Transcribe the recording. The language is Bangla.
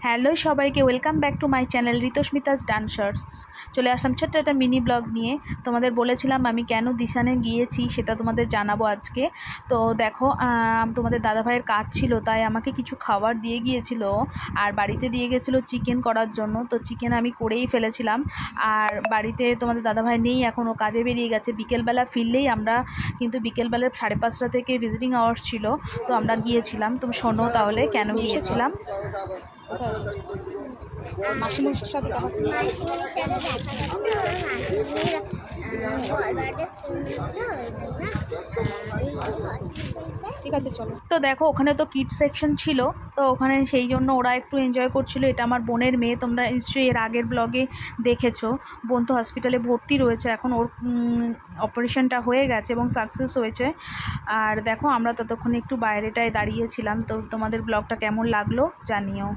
হ্যালো সবাইকে, welcome back to my channel Ritasmita's dancers. চলে আসলাম ছোট্ট একটা মিনি ব্লগ নিয়ে। তোমাদের বলেছিলাম আমি কেন দিশানে গিয়েছি সেটা তোমাদের জানাবো আজকে। তো দেখো, তোমাদের দাদাভাইয়ের কাজ ছিল, তাই আমাকে কিছু খাবার দিয়ে গিয়েছিল আর বাড়িতে দিয়ে গেছিলো চিকেন করার জন্য। তো চিকেন আমি করেই ফেলেছিলাম। আর বাড়িতে তোমাদের দাদাভাই নেই, এখন ও কাজে বেরিয়ে গেছে। বিকেলবেলা ফিরলেই আমরা কিন্তু বিকেলবেলা 5:30 থেকে ভিজিটিং আওয়ার্স ছিল, তো আমরা গিয়েছিলাম। তুমি শোনো তাহলে কেন গিয়েছিলাম। মাসিমুর সাথে দেখা ঠিক আছে, চলো। তো দেখো, ওখানে তো কিডস সেকশন ছিল, তো ওখানে সেই জন্য ওরা একটু এনজয় করছিল। এটা আমার বোনের মেয়ে, তোমরা নিশ্চয়ই এর আগের ব্লগে দেখেছো। বোন তো হসপিটালে ভর্তি রয়েছে এখন, ওর অপারেশনটা হয়ে গেছে এবং সাকসেস হয়েছে। আর দেখো, আমরা ততক্ষণ একটু বাইরেটায় দাঁড়িয়েছিলাম। তো তোমাদের ব্লগটা কেমন লাগলো জানিও।